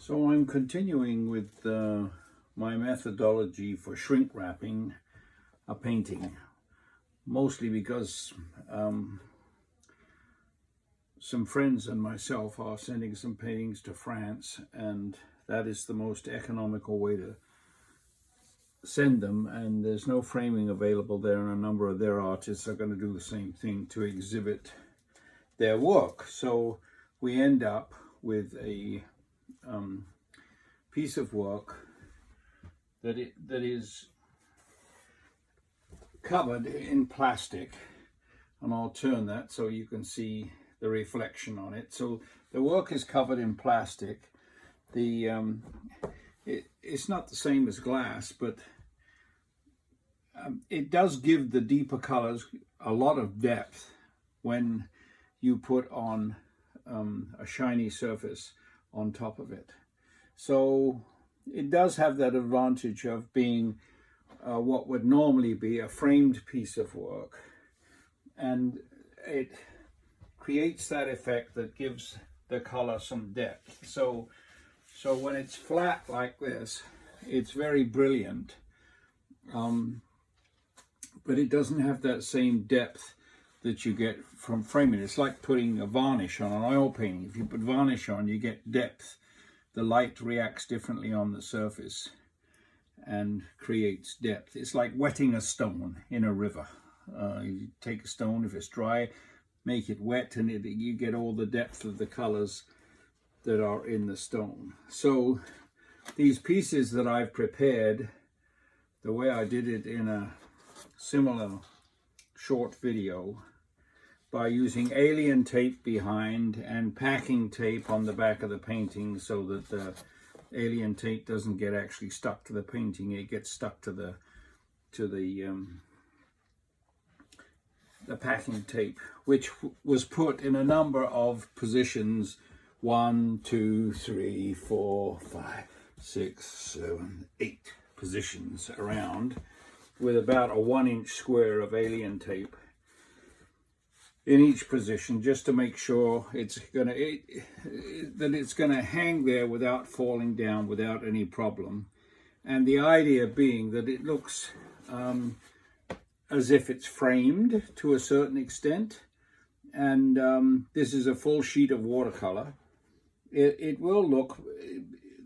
So I'm continuing with my methodology for shrink wrapping a painting, mostly because some friends and myself are sending some paintings to France, and that is the most economical way to send them, and there's no framing available there, and a number of their artists are going to do the same thing to exhibit their work. So we end up with a piece of work that is covered in plastic, and I'll turn that so you can see the reflection on it. So the work is covered in plastic. It's not the same as glass, but it does give the deeper colors a lot of depth when you put on a shiny surface on top of it. So it does have that advantage of being what would normally be a framed piece of work, and it creates that effect that gives the color some depth. So when it's flat like this, it's very brilliant, but it doesn't have that same depth that you get from framing. It's like putting a varnish on an oil painting. If you put varnish on, you get depth. The light reacts differently on the surface and creates depth. It's like wetting a stone in a river. You take a stone, if it's dry, make it wet, and you get all the depth of the colors that are in the stone. So these pieces that I've prepared, the way I did it in a similar short video, by using alien tape behind and packing tape on the back of the painting, so that the alien tape doesn't get actually stuck to the painting. It gets stuck to the packing tape, which was put in a number of positions: 1, 2, 3, 4, 5, 6, 7, 8 positions around, with about a 1-inch square of alien tape in each position, just to make sure it's gonna hang there without falling down, without any problem. And the idea being that it looks as if it's framed to a certain extent. And this is a full sheet of watercolor. It will look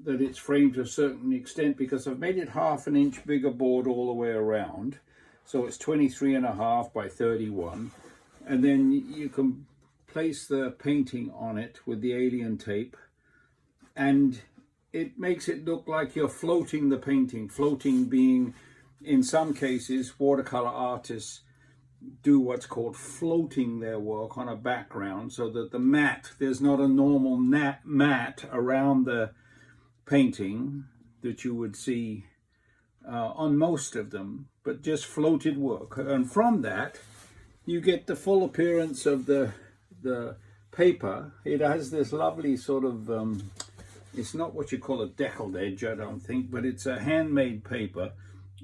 that it's framed to a certain extent because I've made it 1/2 inch bigger board all the way around. So it's 23.5 by 31. And then you can place the painting on it with the alien tape, and it makes it look like you're floating the painting. Floating being, in some cases, watercolor artists do what's called floating their work on a background, so that the matte, there's not a normal matte around the painting that you would see on most of them, but just floated work. And from that, you get the full appearance of the paper. It has this lovely sort of, it's not what you call a deckled edge, I don't think, but it's a handmade paper,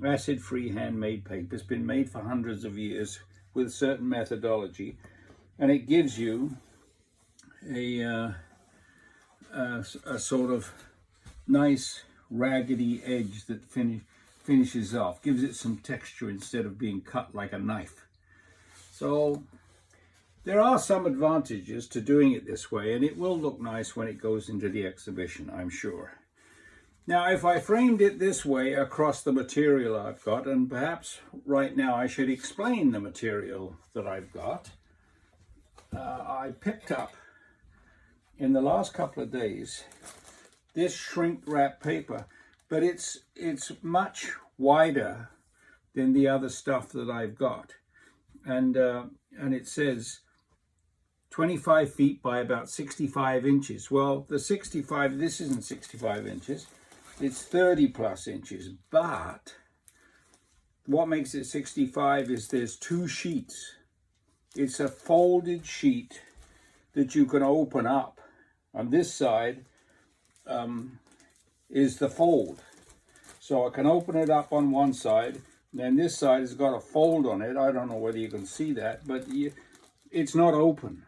acid-free handmade paper. It's been made for hundreds of years with certain methodology, and it gives you a sort of nice raggedy edge that finishes off, gives it some texture instead of being cut like a knife. So there are some advantages to doing it this way, and it will look nice when it goes into the exhibition, I'm sure. Now, if I framed it this way across the material I've got, and perhaps right now I should explain the material that I've got. I picked up in the last couple of days this shrink wrap paper, but it's much wider than the other stuff that I've got. And it says 25 feet by about 65 inches. Well, the 65, this isn't 65 inches, it's 30 plus inches. But what makes it 65 is there's 2 sheets. It's a folded sheet that you can open up. On this side is the fold. So I can open it up on one side, then this side has got a fold on it. I don't know whether you can see that, but it's not open.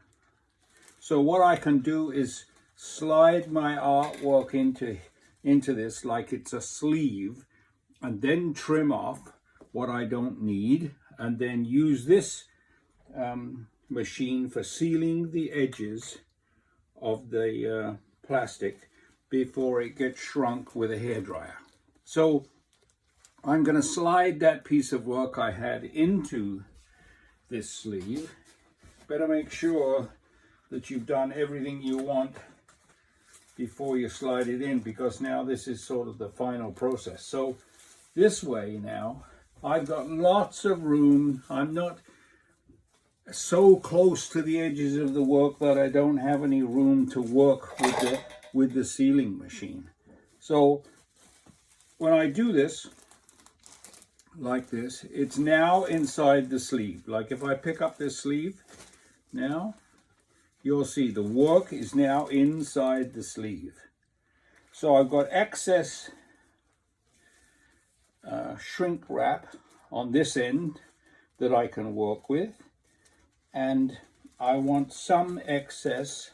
So what I can do is slide my artwork into this like it's a sleeve, and then trim off what I don't need, and then use this machine for sealing the edges of the plastic before it gets shrunk with a hairdryer. So I'm going to slide that piece of work I had into this sleeve. Better make sure that you've done everything you want before you slide it in, because now this is sort of the final process. So this way now I've got lots of room. I'm not so close to the edges of the work that I don't have any room to work with the sealing machine. So when I do this like this, it's now inside the sleeve. Like if I pick up this sleeve now, you'll see the work is now inside the sleeve. So I've got excess shrink wrap on this end that I can work with, and I want some excess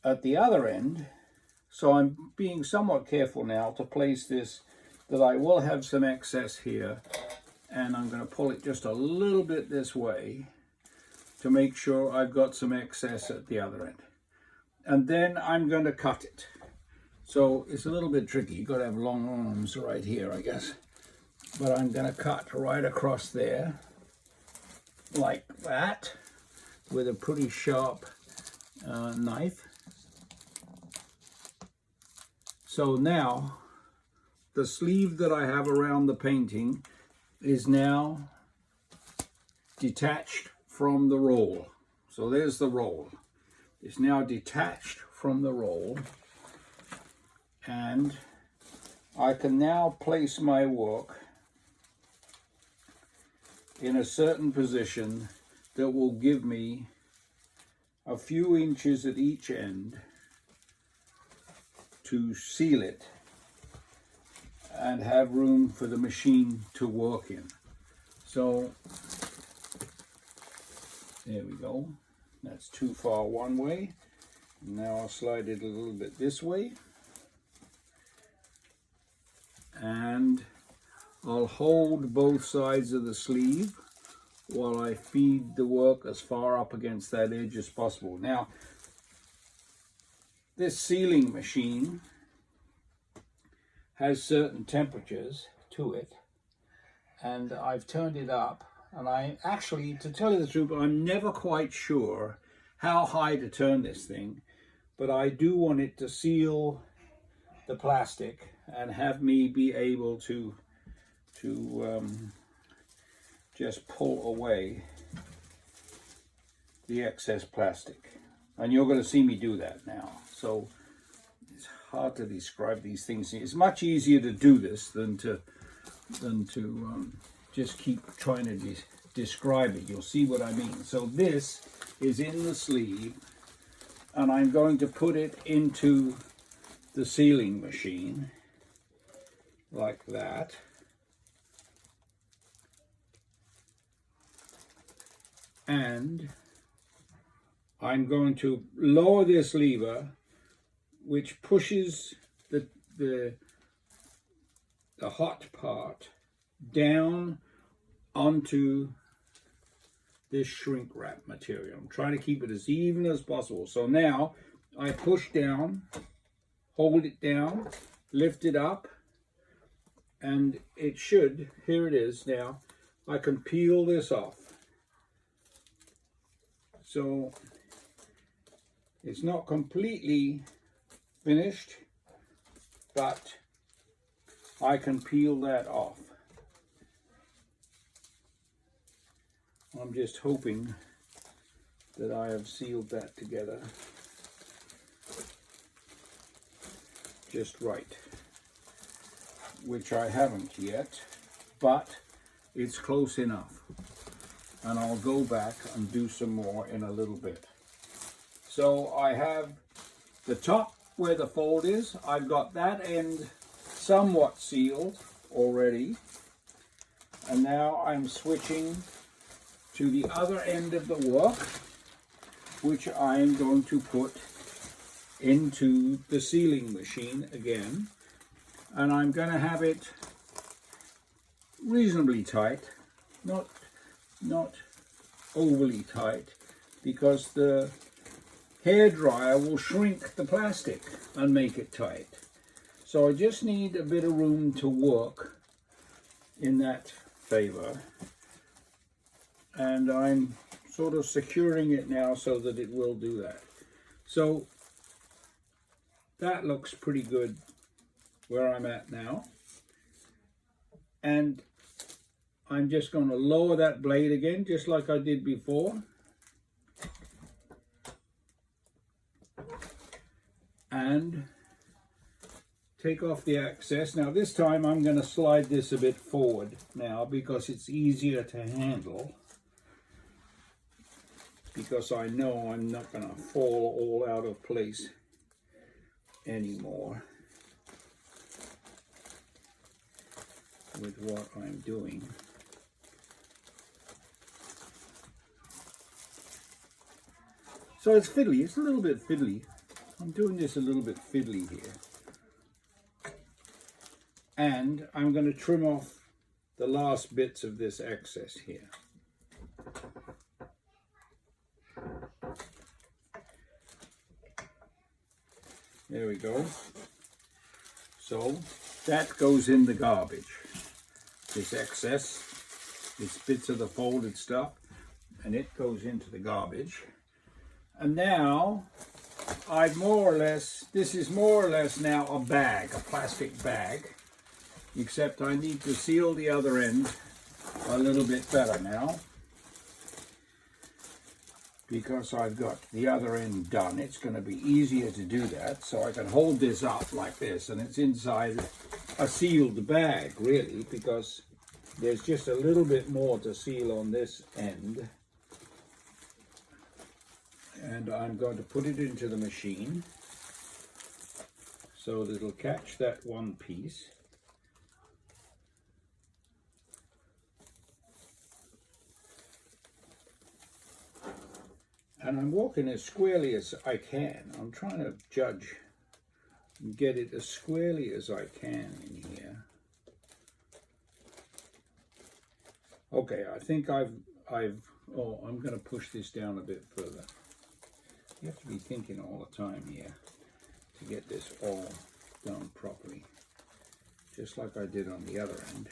at the other end. So I'm being somewhat careful now to place this, that I will have some excess here, and I'm going to pull it just a little bit this way to make sure I've got some excess at the other end. And then I'm going to cut it. So it's a little bit tricky. You've got to have long arms right here, I guess. But I'm going to cut right across there, like that, with a pretty sharp knife. So now the sleeve that I have around the painting is now detached from the roll. So there's the roll. It's now detached from the roll, and I can now place my work in a certain position that will give me a few inches at each end to seal it and have room for the machine to work in. So there we go. That's too far one way. Now I'll slide it a little bit this way, and I'll hold both sides of the sleeve while I feed the work as far up against that edge as possible. Now, this sealing machine has certain temperatures to it, and I've turned it up, and I actually, to tell you the truth, I'm never quite sure how high to turn this thing, but I do want it to seal the plastic and have me be able to just pull away the excess plastic. And you're going to see me do that now. So it's hard to describe these things. It's much easier to do this than to just keep trying to describe it. You'll see what I mean. So this is in the sleeve, and I'm going to put it into the sealing machine like that. And I'm going to lower this lever, which pushes the hot part down onto this shrink wrap material. I'm trying to keep it as even as possible. So now I push down, hold it down, lift it up, and it should, here it is now, I can peel this off. So it's not completely finished, but I can peel that off. I'm just hoping that I have sealed that together just right, which I haven't yet, but it's close enough. And I'll go back and do some more in a little bit. So I have the top where the fold is. I've got that end somewhat sealed already. And now I'm switching to the other end of the work, which I'm going to put into the sealing machine again, and I'm going to have it reasonably tight, not overly tight, because the hairdryer will shrink the plastic and make it tight. So I just need a bit of room to work in that favor, and I'm sort of securing it now so that it will do that. So that looks pretty good where I'm at now, and I'm just going to lower that blade again just like I did before, and take off the excess. Now this time I'm going to slide this a bit forward now because it's easier to handle, because I know I'm not going to fall all out of place anymore with what I'm doing. So it's fiddly, it's a little bit fiddly. I'm doing this a little bit fiddly here. And I'm going to trim off the last bits of this excess here. There we go. So that goes in the garbage. This excess, this bits of the folded stuff, and it goes into the garbage. And now I've more or less, this is more or less now a bag, a plastic bag, except I need to seal the other end a little bit better now, because I've got the other end done. It's going to be easier to do that, so I can hold this up like this, and it's inside a sealed bag really, because there's just a little bit more to seal on this end. And I'm going to put it into the machine so that it'll catch that one piece. And I'm walking as squarely as I can. I'm trying to judge and get it as squarely as I can in here. Okay, I think I'm going to push this down a bit further. You have to be thinking all the time here to get this all done properly, just like I did on the other end.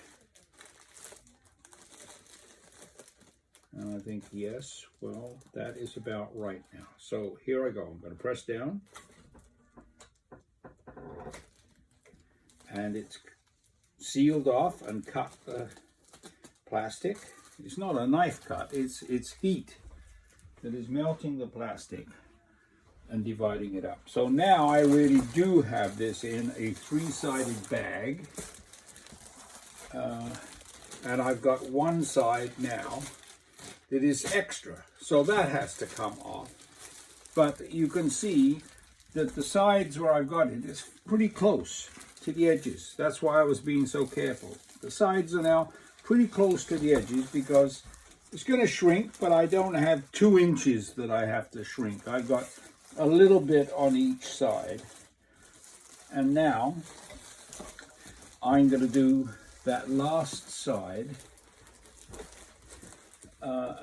And I think, yes, well, that is about right now. So here I go. I'm going to press down, and it's sealed off and cut the plastic. It's not a knife cut, it's heat that is melting the plastic and dividing it up. So now I really do have this in a three-sided bag, and I've got one side now that is extra, so that has to come off. But you can see that the sides where I've got it is pretty close to the edges. That's why I was being so careful. The sides are now pretty close to the edges because it's going to shrink, but I don't have 2 inches that I have to shrink. I've got a little bit on each side. And now I'm going to do that last side.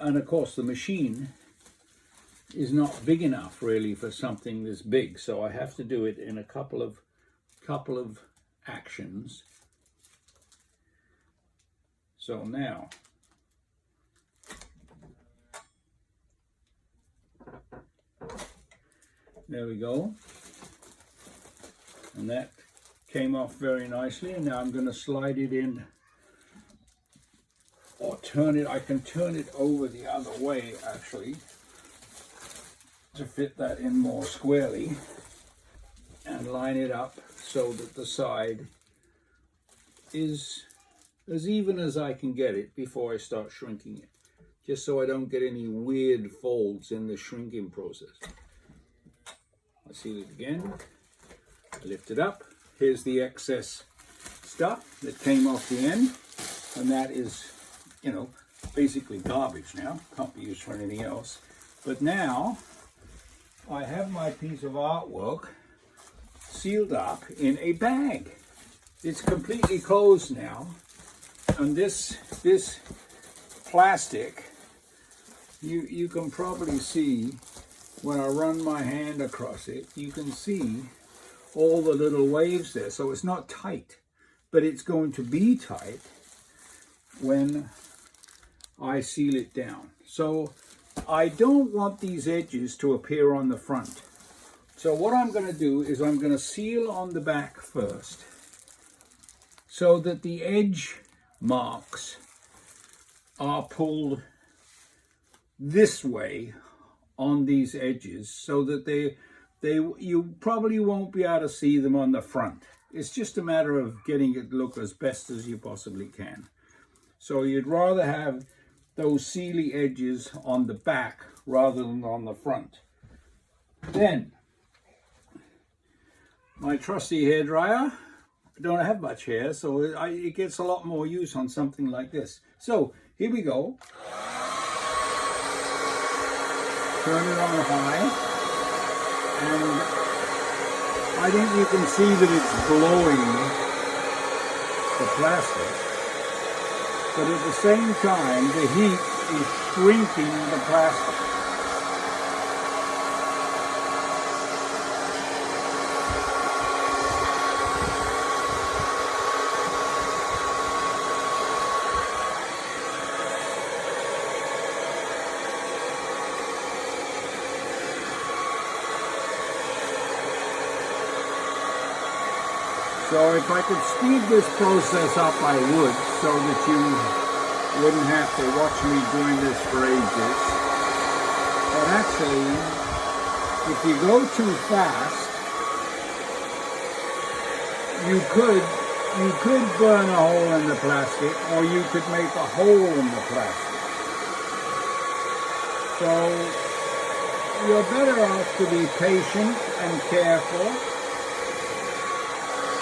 And of course the machine is not big enough really for something this big, so I have to do it in a couple of actions. So now there we go, and that came off very nicely. And now I'm going to slide it in, or turn it. I can turn it over the other way actually to fit that in more squarely, and line it up so that the side is as even as I can get it before I start shrinking it, just so I don't get any weird folds in the shrinking process. I seal it again, I lift it up. Here's the excess stuff that came off the end, and that is, you know, basically garbage now, can't be used for anything else. But now I have my piece of artwork sealed up in a bag. It's completely closed now, and this plastic, you can probably see when I run my hand across it, you can see all the little waves there. So it's not tight, but it's going to be tight when I seal it down. So I don't want these edges to appear on the front. So what I'm going to do is I'm going to seal on the back first, so that the edge marks are pulled this way on these edges, so that you probably won't be able to see them on the front. It's just a matter of getting it look as best as you possibly can. So you'd rather have those sealy edges on the back rather than on the front. Then my trusty hairdryer. I don't have much hair, so it gets a lot more use on something like this. So here we go. Turn it on high, and I think you can see that it's blowing the plastic, but at the same time the heat is shrinking the plastic. So if I could speed this process up, I would, so that you wouldn't have to watch me doing this for ages. But actually, if you go too fast, you could burn a hole in the plastic, or you could make a hole in the plastic. So you're better off to be patient and careful.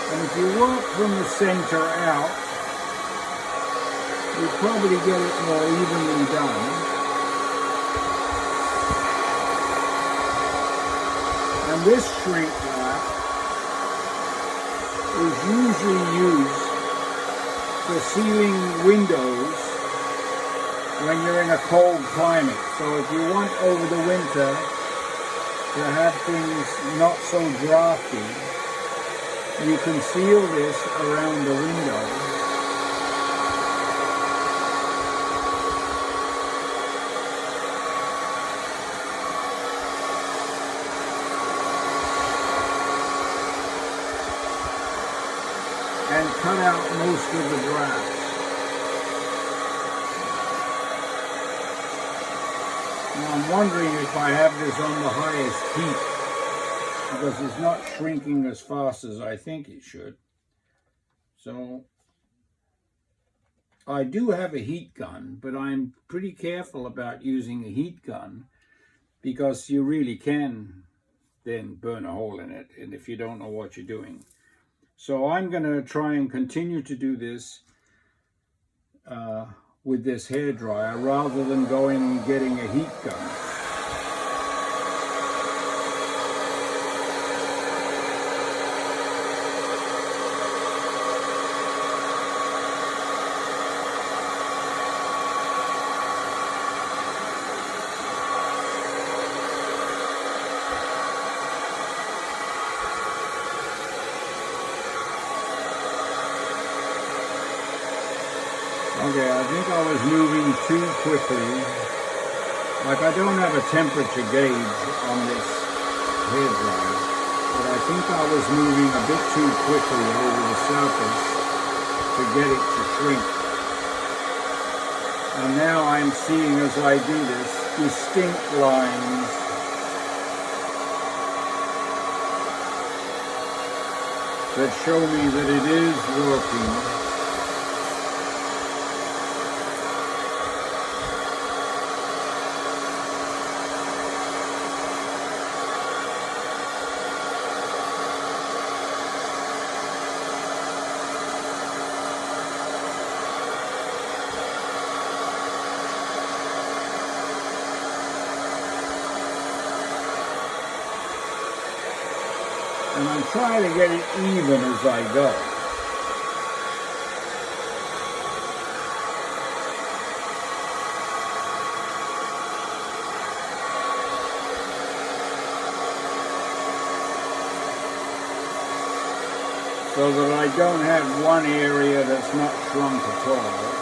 And if you work from the center out, you'll probably get it more evenly done. And this shrink wrap is usually used for sealing windows when you're in a cold climate. So if you want over the winter to have things not so drafty, you can seal this around the window. And cut out most of the grass. Now I'm wondering if I have this on the highest heat, because it's not shrinking as fast as I think it should. So I do have a heat gun, but I'm pretty careful about using a heat gun, because you really can then burn a hole in it, and if you don't know what you're doing. So I'm going to try and continue to do this with this hairdryer rather than going and getting a heat gun. Okay, I think I was moving too quickly. Like, I don't have a temperature gauge on this hairdryer, but I think I was moving a bit too quickly over the surface to get it to shrink. And now I'm seeing, as I do this, distinct lines that show me that it is working. And I'm trying to get it even as I go. So that I don't have one area that's not shrunk at all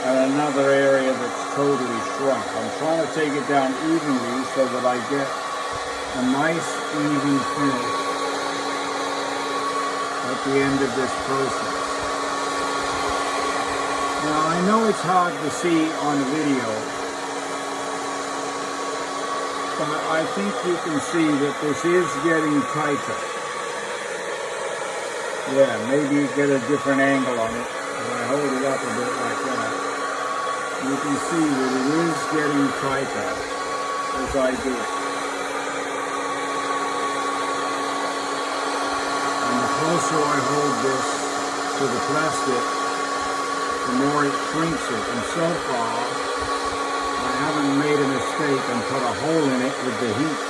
and another area that's totally shrunk. I'm trying to take it down evenly so that I get a nice even finish at the end of this process. Now I know it's hard to see on video, but I think you can see that this is getting tighter. Yeah, maybe you get a different angle on it. If I hold it up a bit like that, you can see that it is getting tighter as I do it. And the closer I hold this to the plastic, the more it shrinks it. And so far, I haven't made a mistake and put a hole in it with the heat.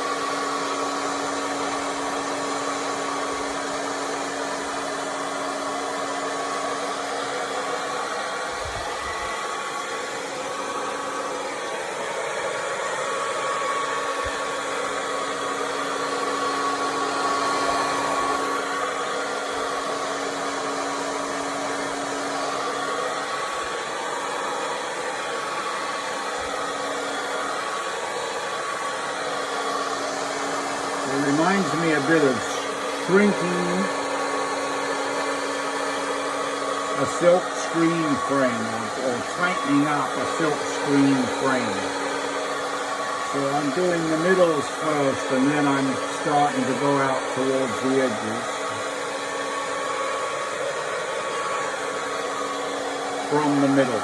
It reminds me a bit of shrinking a silk screen frame or tightening up a silk screen frame. So I'm doing the middles first and then I'm starting to go out towards the edges from the middle.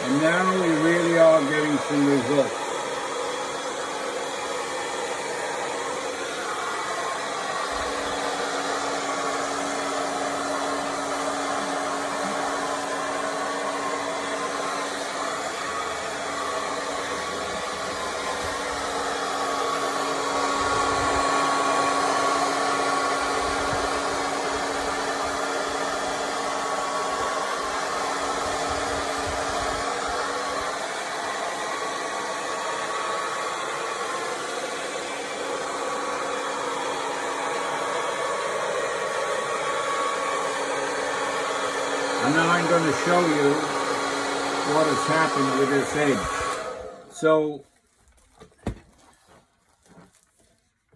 And now we really are getting some results. And now I'm going to show you what has happened with this edge. So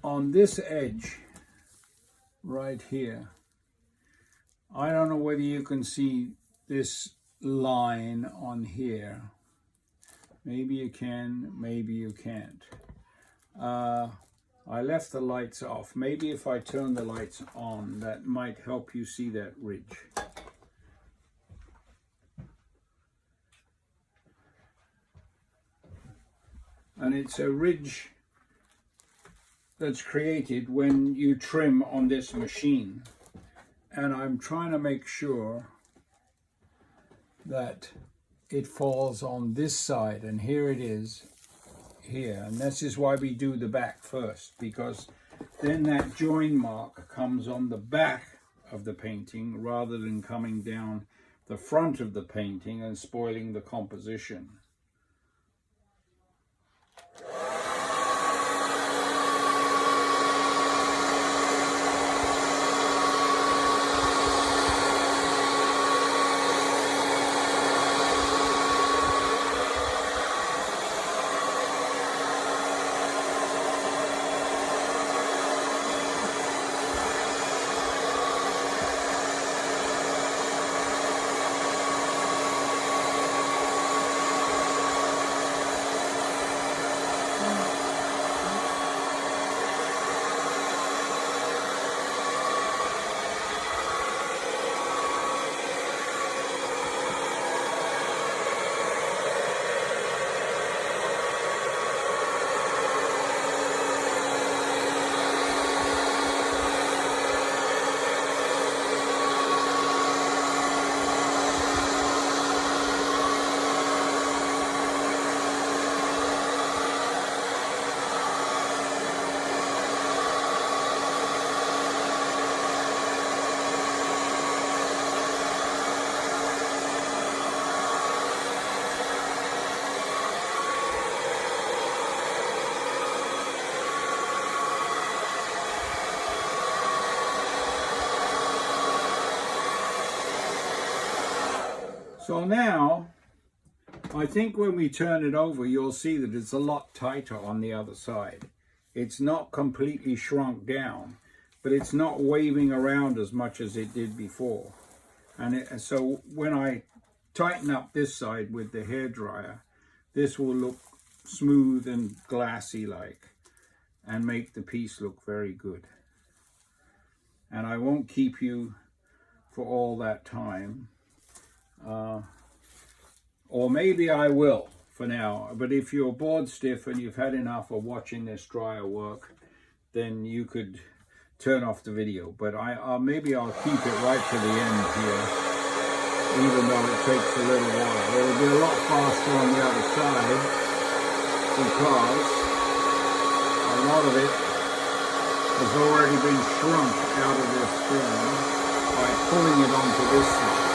on this edge right here, I don't know whether you can see this line on here. Maybe you can, maybe you can't. I left the lights off. Maybe if I turn the lights on, that might help you see that ridge. And it's a ridge that's created when you trim on this machine. And I'm trying to make sure that it falls on this side, and here it is here. And this is why we do the back first, because then that join mark comes on the back of the painting rather than coming down the front of the painting and spoiling the composition. So now, I think when we turn it over, you'll see that it's a lot tighter on the other side. It's not completely shrunk down, but it's not waving around as much as it did before. And so when I tighten up this side with the hairdryer, this will look smooth and glassy like, and make the piece look very good. And I won't keep you for all that time. Or maybe I will for now, but if you're bored stiff and you've had enough of watching this dryer work, then you could turn off the video. But maybe I'll keep it right to the end here, even though it takes a little while. It'll be a lot faster on the other side because a lot of it has already been shrunk out of this film by pulling it onto this side.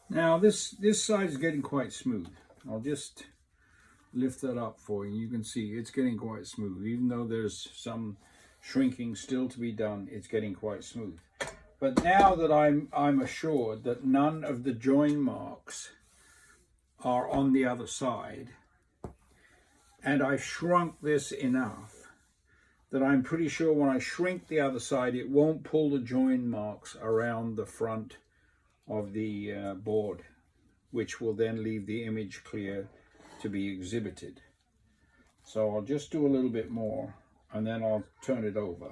Now this side is getting quite smooth. I'll just lift that up for you. You can see it's getting quite smooth. Even though there's some shrinking still to be done, it's getting quite smooth. But now that I'm assured that none of the join marks are on the other side, and I've shrunk this enough that I'm pretty sure when I shrink the other side, it won't pull the join marks around the front of the board, which will then leave the image clear to be exhibited. So I'll just do a little bit more and then I'll turn it over.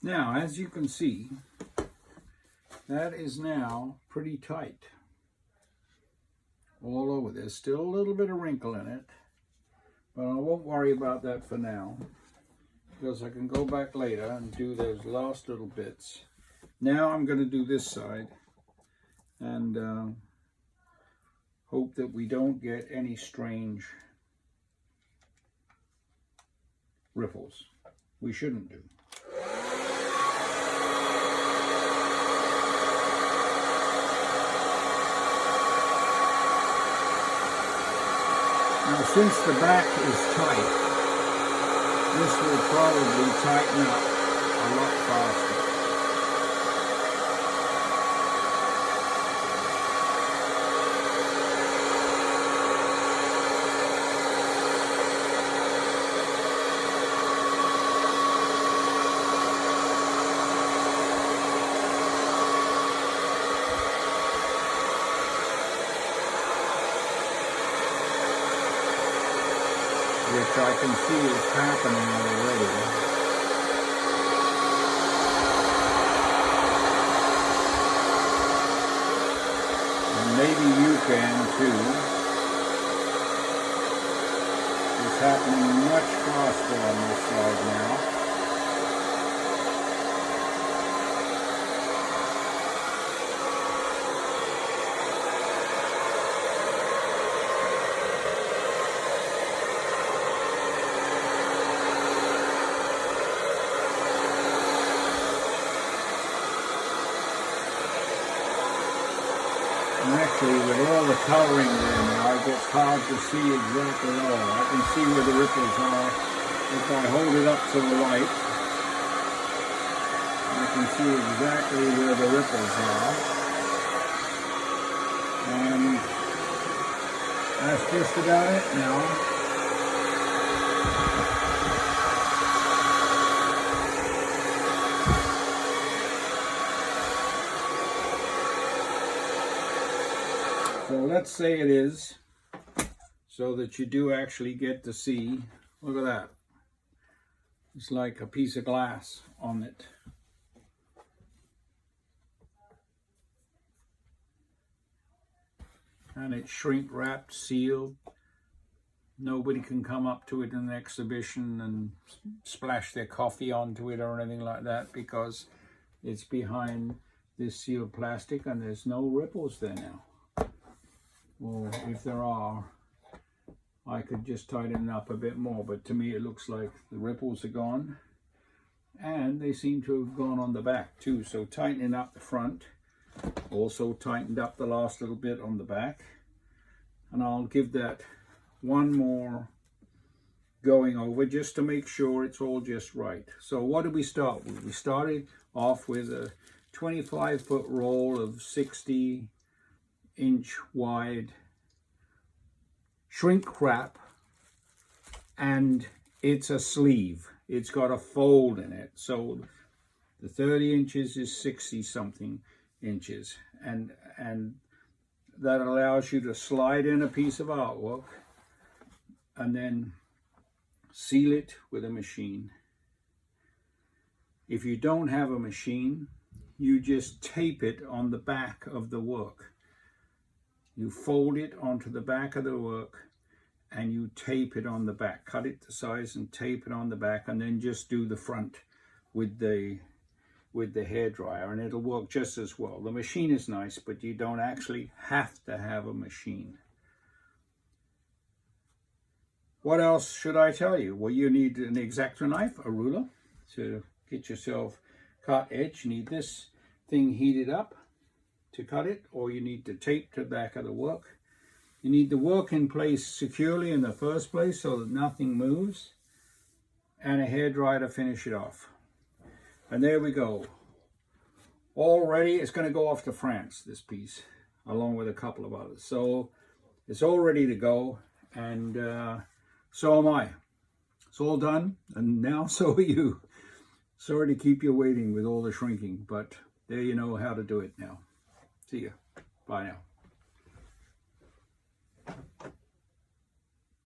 Now, as you can see, that is now pretty tight all over. There's still a little bit of wrinkle in it, but I won't worry about that for now, because I can go back later and do those last little bits. Now I'm going to do this side and hope that we don't get any strange ripples. We shouldn't do. Now, since the back is tight, this will probably tighten up a lot faster. Which I can see is happening already. And maybe you can too. It's happening much faster on this side now. And actually, with all the colouring there now, it gets hard to see exactly all. I can see where the ripples are. If I hold it up to the light, I can see exactly where the ripples are. And that's just about it now. So let's say it is, so that you do actually get to see. Look at that. It's like a piece of glass on it. And it's shrink wrapped, sealed. Nobody can come up to it in an exhibition and splash their coffee onto it or anything like that, because it's behind this sealed plastic and there's no ripples there now. Or if there are, I could just tighten it up a bit more, but to me it looks like the ripples are gone, and they seem to have gone on the back too. So tightening up the front, also tightened up the last little bit on the back, and I'll give that one more going over just to make sure it's all just right. So what did we start with? We started off with a 25-foot roll of 60-inch wide shrink wrap, and it's a sleeve. It's got a fold in it, so the 30 inches is 60 something inches, and that allows you to slide in a piece of artwork and then seal it with a machine. If you don't have a machine, you just tape it on the back of the work. You fold it onto the back of the work and you tape it on the back. Cut it to size and tape it on the back, and then just do the front with the hairdryer, and it'll work just as well. The machine is nice, but you don't actually have to have a machine. What else should I tell you? Well, you need an X-Acto knife, a ruler to get yourself cut edge. You need this thing heated up to cut it, or you need to tape to the back of the work. You need the work in place securely in the first place so that nothing moves, and a hairdryer to finish it off. And there we go. All ready. It's going to go off to France, this piece, along with a couple of others. So it's all ready to go, and so am I. It's all done, and now so are you. Sorry to keep you waiting with all the shrinking, but there you know how to do it now. See ya. Bye now.